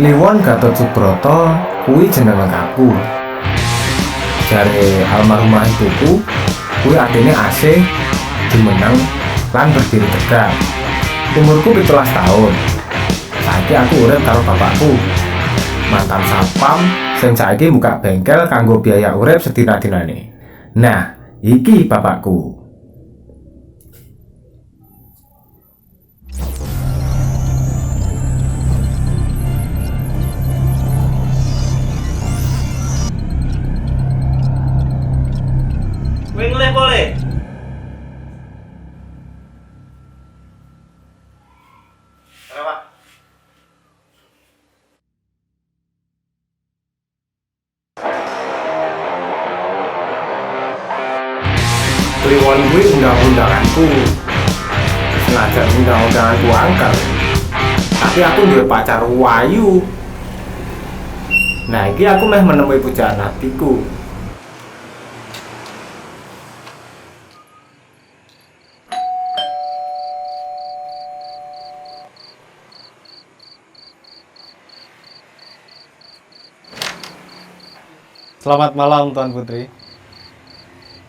Kliwon Gatot Subroto kuwi jeneng lengkapku. Jare almarhumah ibuku kuwi adine asih jumeneng lan berdiri tegak. Umurku 17 tahun. Saiki aku urip karo bapakku, mantan satpam sing saiki buka bengkel kanggo biaya urip sedina-dinane. Nah, iki bapakku. Kowe ngelih boleh? Kenapa? Kliwon kuwi undang-undanganku. Senajan undang-undanganku angker, tapi aku duwe pacar wayu. Nah, iki aku meh menemui pujaan hatiku. Selamat malam Tuan Putri.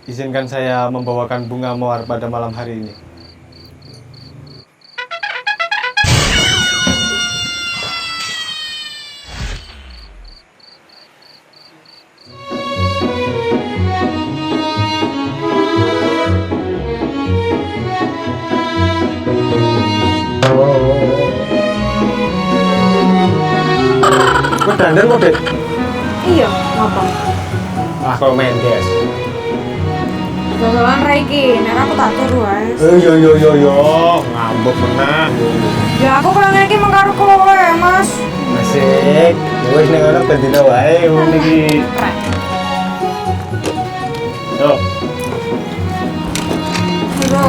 Izinkan saya membawakan bunga mawar pada malam hari ini. Kok dandan kok, Dek? Iya, apa? Ah, kok main guys. Dodolan Raiki, nek aku tak turu wae. Yo, ngambek menang. Ya aku pengen iki mung karo kowe, Mas. Asik. Wis ning ana bendina wae ngono iki. Krek. Yo. Ayo.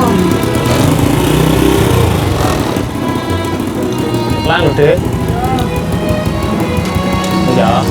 Lang, Dek. Ya.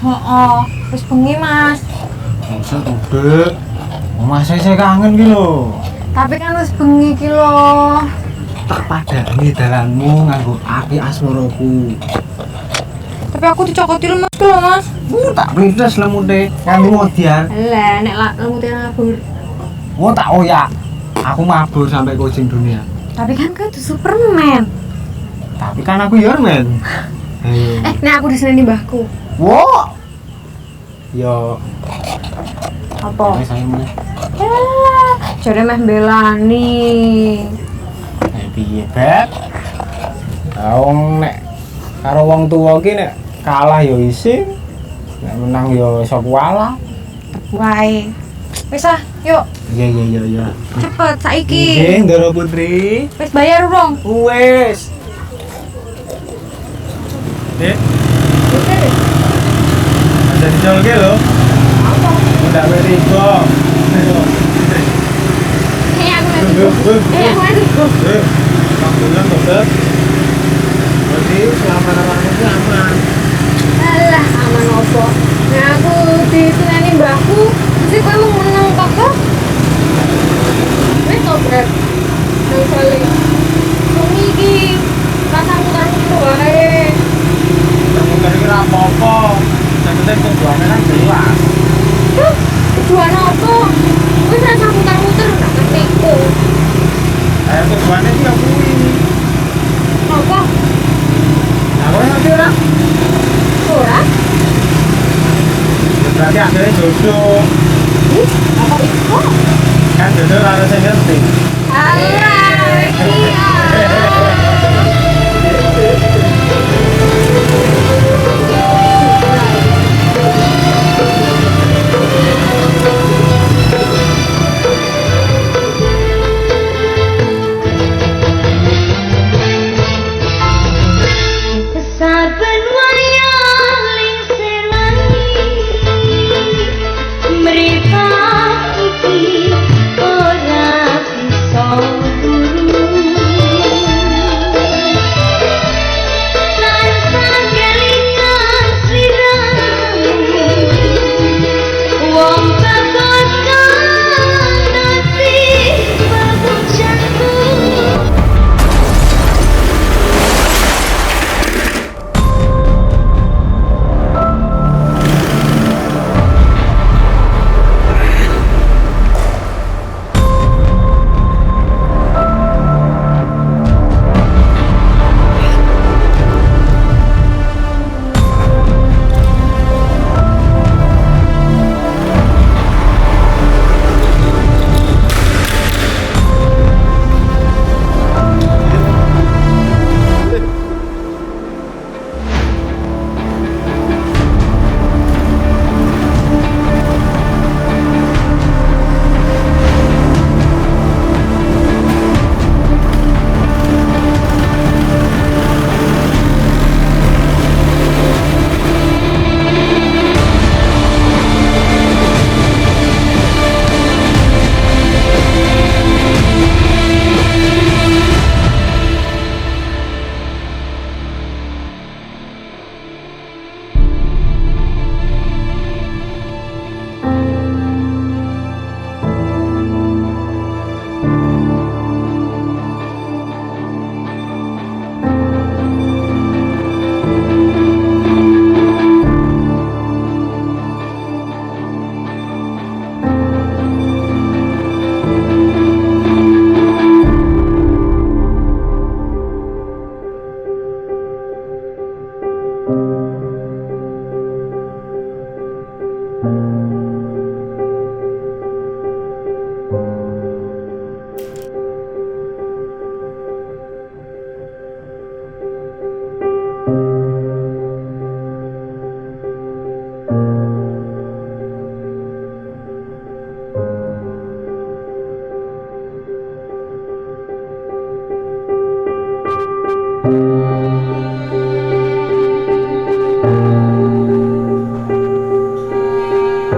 Heeh, wis bengi, Mas. Maksud Dek. Mas saya kangen ki lho. Tapi kan wis bengi iki lho. Tak padani dalanmu nganggo api asmaraku. Tapi aku dicokoti lemes ki lho, Mas. Tak printes lemute nganti modian. Lah, nek lemute ngabur. Oh tak oyak. Aku mabur sampai ke ujung dunia. Tapi kan kau tuh Superman. Tapi kan aku Yorman. Nek aku disini mbahku. Wow. Yo. Apa? Saya mulai. Jare meh belani. Piye, Beb? Wong nek karo wong tuwa ki nek kalah yo isin. Nek menang yo sapa walah. Wae. Wis ah, yuk. Iya. Cepet saiki. Nggih, Ndara Putri. Wis bayar urung? Wes. Dek, ada dicolke lho. Apa? Ndak merigo. Aku lagi. Alhamdulillah, dokter. Jadi selama jodoh. Apa itu? Kan jodoh ora sing ngerti. Alah, iya. Saben wayah lingsir wangi mripat iki ora bisa turu tansah kelingan sliramu wong kekoskan nasib pabujanku.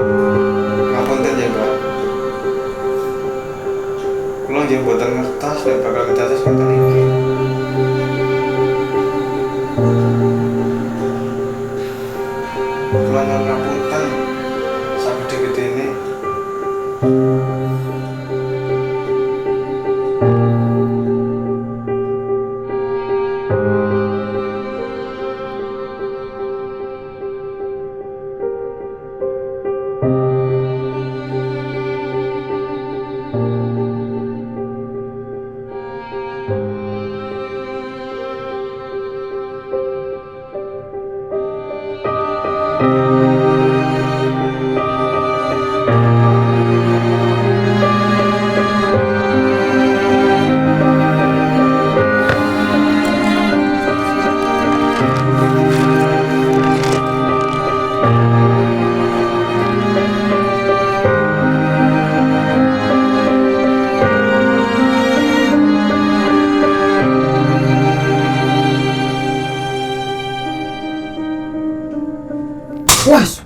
Ngapunten ya, Mbak. Kula nggih mboten ngertos nek bakal kedados ngoten iki. Kula nyuwun ngapunten sagede-gedene. Was.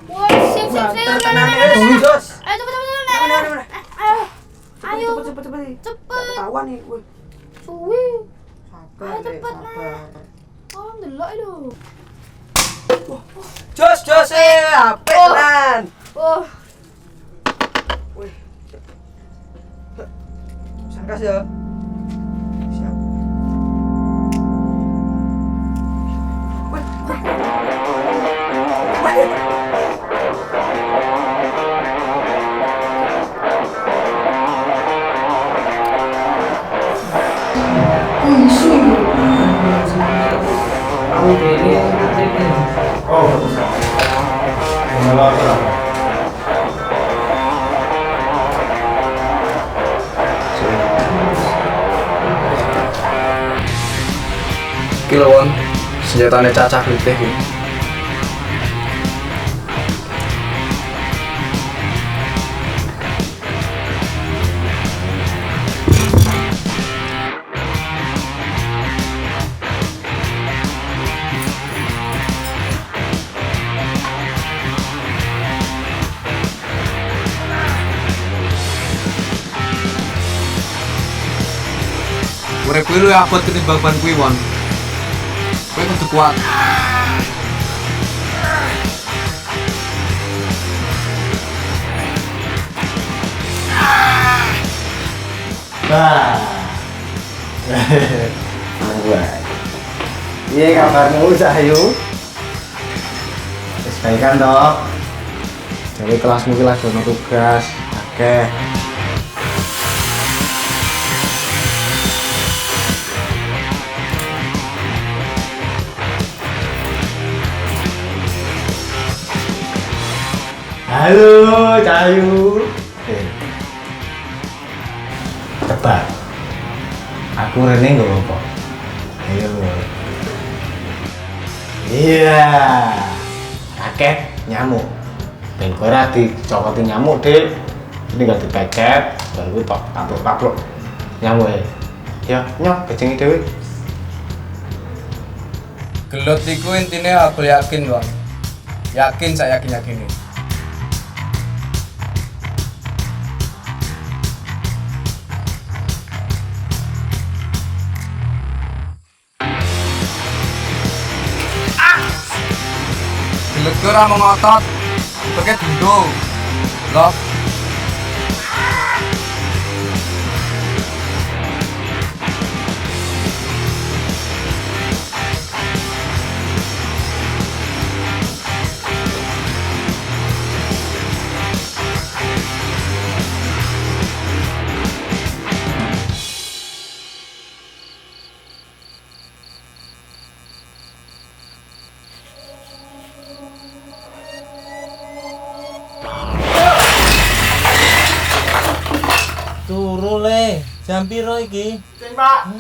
Woi, sip. Jos. Ayo cepet. Ayo. Cepet. Ketahuan nih, woi. Suwi. Sabar, Ayo cepet, sabar. Tolong delok lho. Jos, HP tenan. Oh, Wih. Sangkas ya. Siap. Wih. Aku ini. Oh, Kalau apa? Kilowon senjatanya cacah gitu. Urip kuwi luwih abot ketimbang ban kuwi, Won. Kowe kudu kuat. Nah. Buat. Iya kabarmu Cahyu? Wis baik kan toh? Jadi kelasmu ki lagi ono tugas akeh. Halo Cahyu. Tebak. Aku rene nggo apa? Ayo. Iya. Kakek nyamuk. Ben kowe ora dicokoti nyamuk, Dik. Ini gak dipecet, baru tok tapluk-tapluk. Nyamuk e. Ya, nyok kejengi dhewe. Gelut iku intine aku yakin, Won. Yakin saya yakin. Gelut ku ora ngotot. Pakai dindo. Loh. Turu le, jam piro iki? Pak.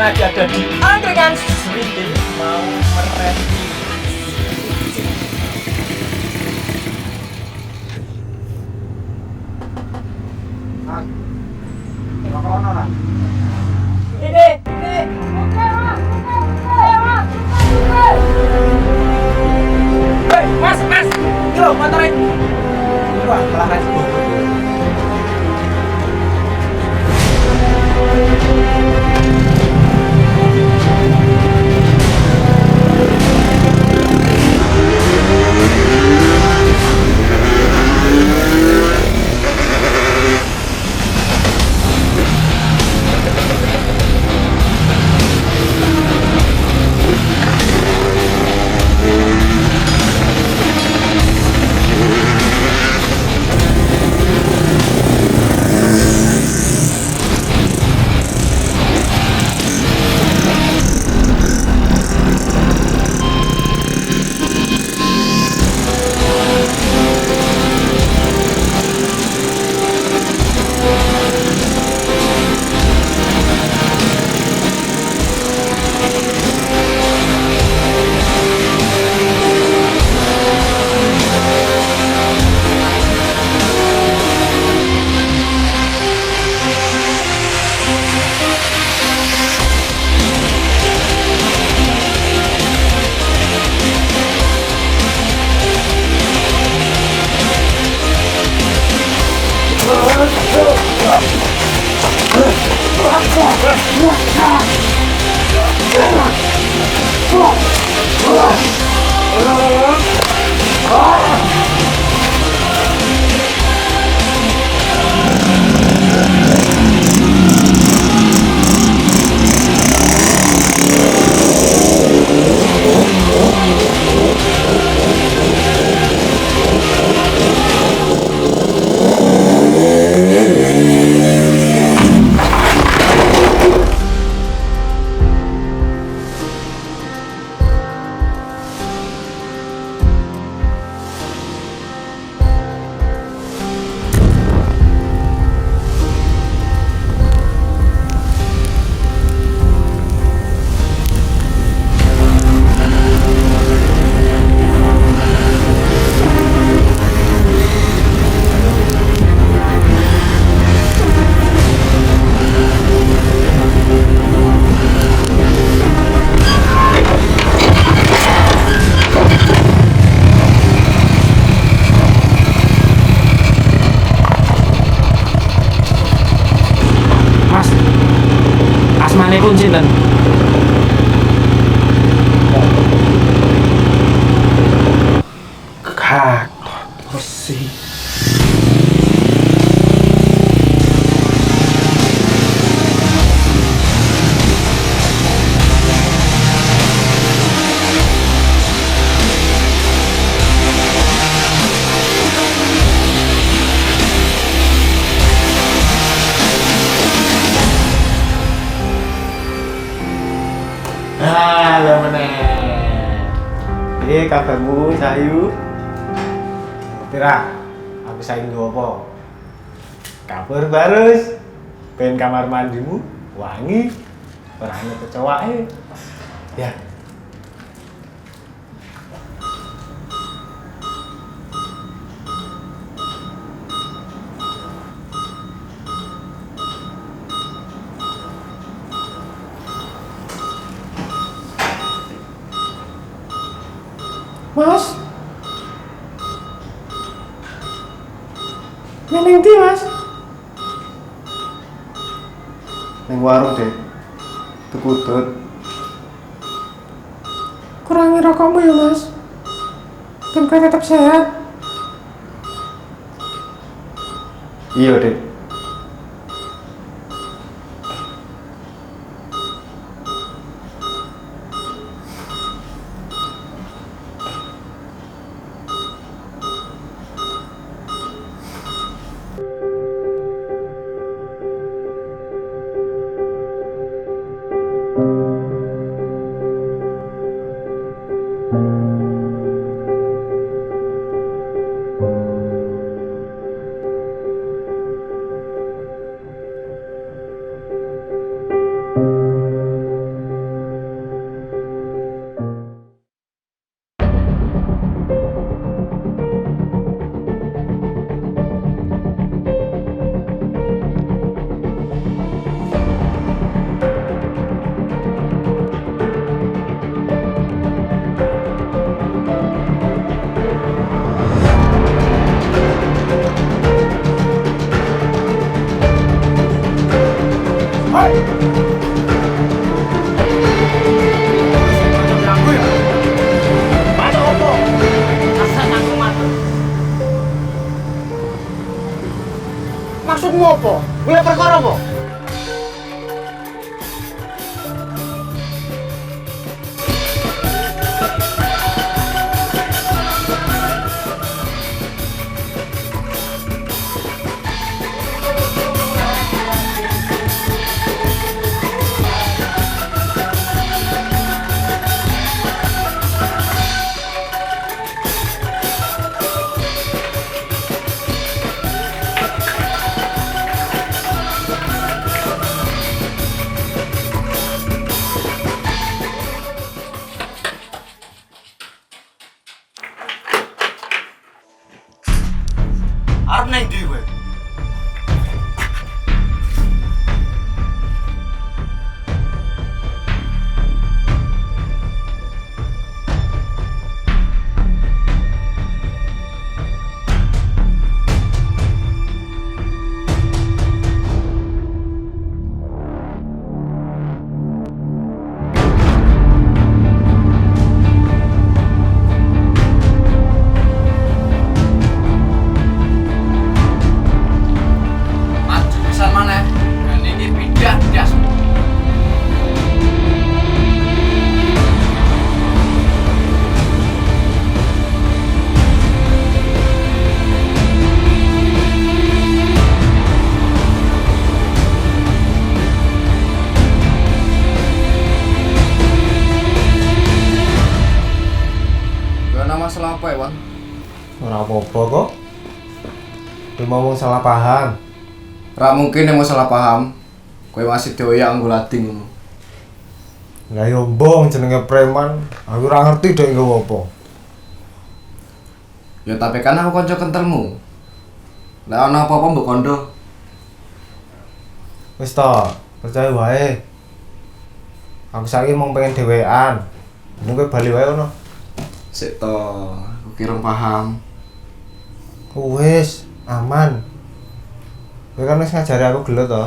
lagi ada di angkringan Serintil mau mereview. Mas, ini loh motornya. sinten? Kak, sih. Halo meneh. Kabarmu Sayu? Pira, aku saing apa? Kabar barus. Ben kamar mandimu wangi. Ora ana kecoake. Ya. Mas, neng ndi mas? Neng warung deh, tukutut. Kurangi rokokmu ya mas, dan kau tetap sehat. Iya deh. Maksudmu apa? Boleh perkara apa? Arep nang ndi kowe? Masalah apa ya, Wan? Ora apa-apa kok. Kowe ngomong salah paham. Ra mungkin yang salah paham. Kowe masih doyak nggo lading ngono. Lah yo mbong jenenge preman. Aku ora ngerti dek nggo apa. Ya tapi kan aku kanca kentelmu. Lah ana apa-apa mbok kondo. Wis ta, percaya wae. Aku saiki mung pengen dhewean. Mungkin bali wae ono. Sik to, aku kira paham. Wis, aman. Kowe kan wis ngajari aku gelo to.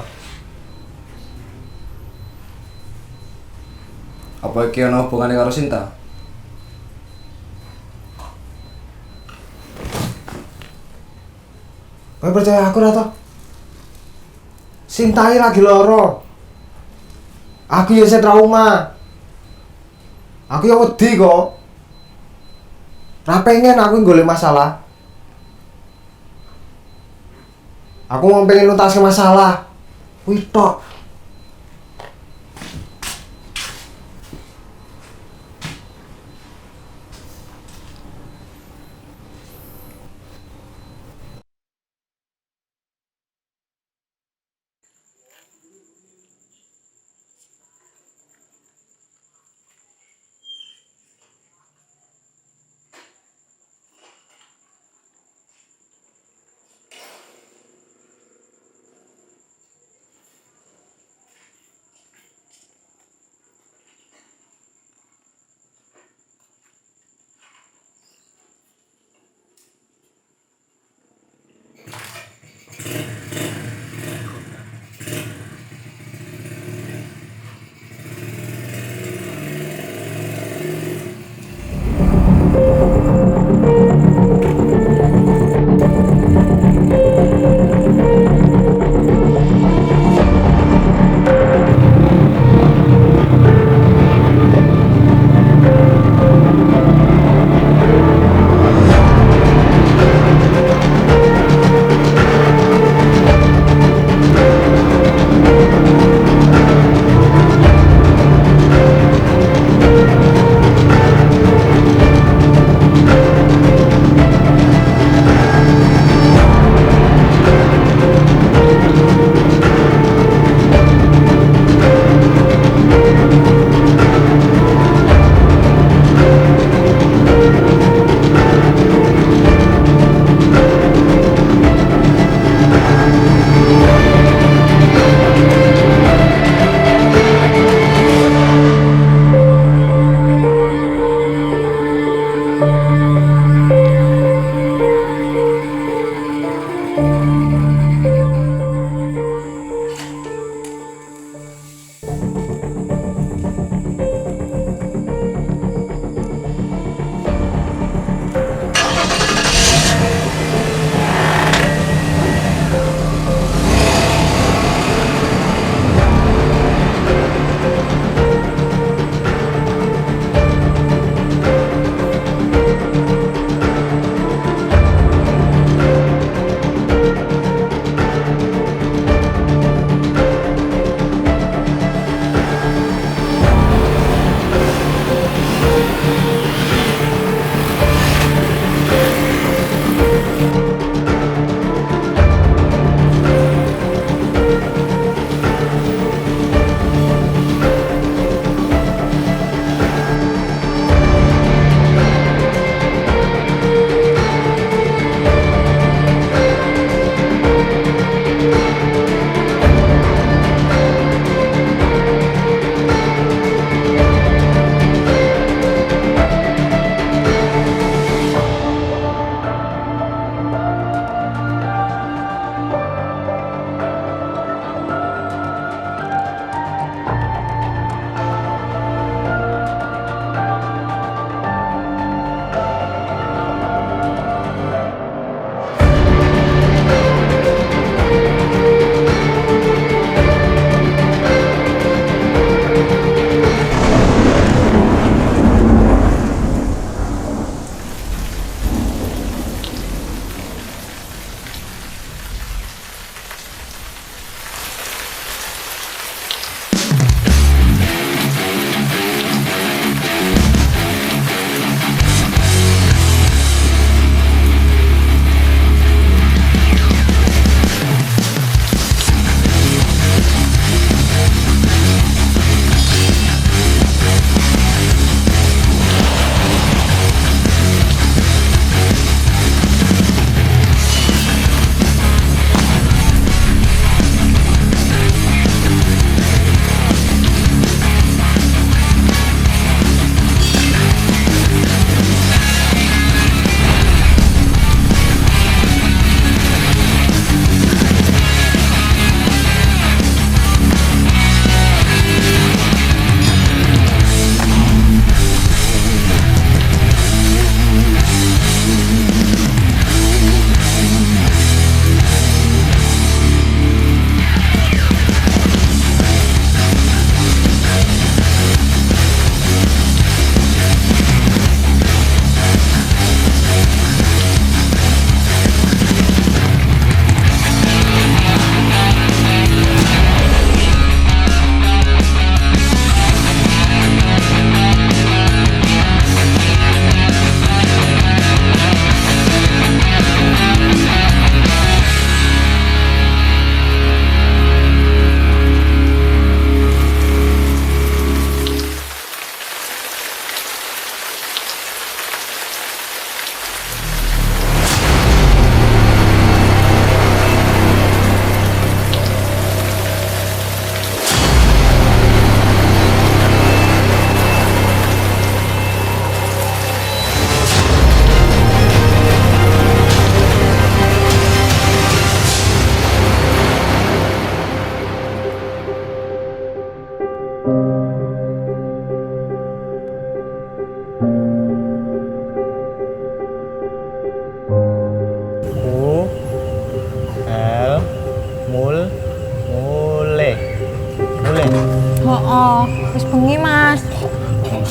Apa iki ana hubungane karo Sinta? Kowe percaya aku ra to? Sintai lagi loro. Aku ya trauma. Aku ya wedi kok. Ra pengen aku golek masalah. Aku mau pengen nuntas masalah. Kuwi tok.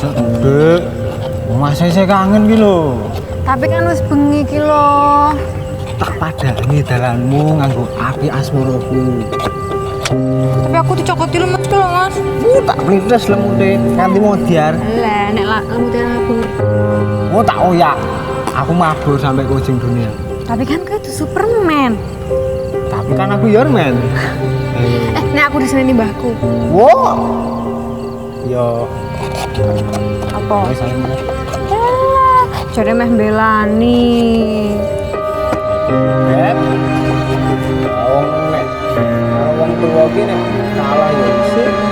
Masa tuh, Dek? Masa saya kangen ki lho. Tapi kan wis bengi ki lho. Tak padani dalanmu nganggo api asmaraku. Tapi aku dicokoti lemes ki lho, Mas. Tak plintes lemute nganti modiar. Lah nek lemute mabur. Tak oyak. Aku mabur sampai ke ujung dunia. Tapi kan kayak itu Superman. Tapi kan aku Iron Man. Nek aku diseneni mbahku. Wow. Yo. Apa? Wis ayo meneh. Jare meh belani. Beb. Wong nek karo wong tuwa ki nek kalah ya isih.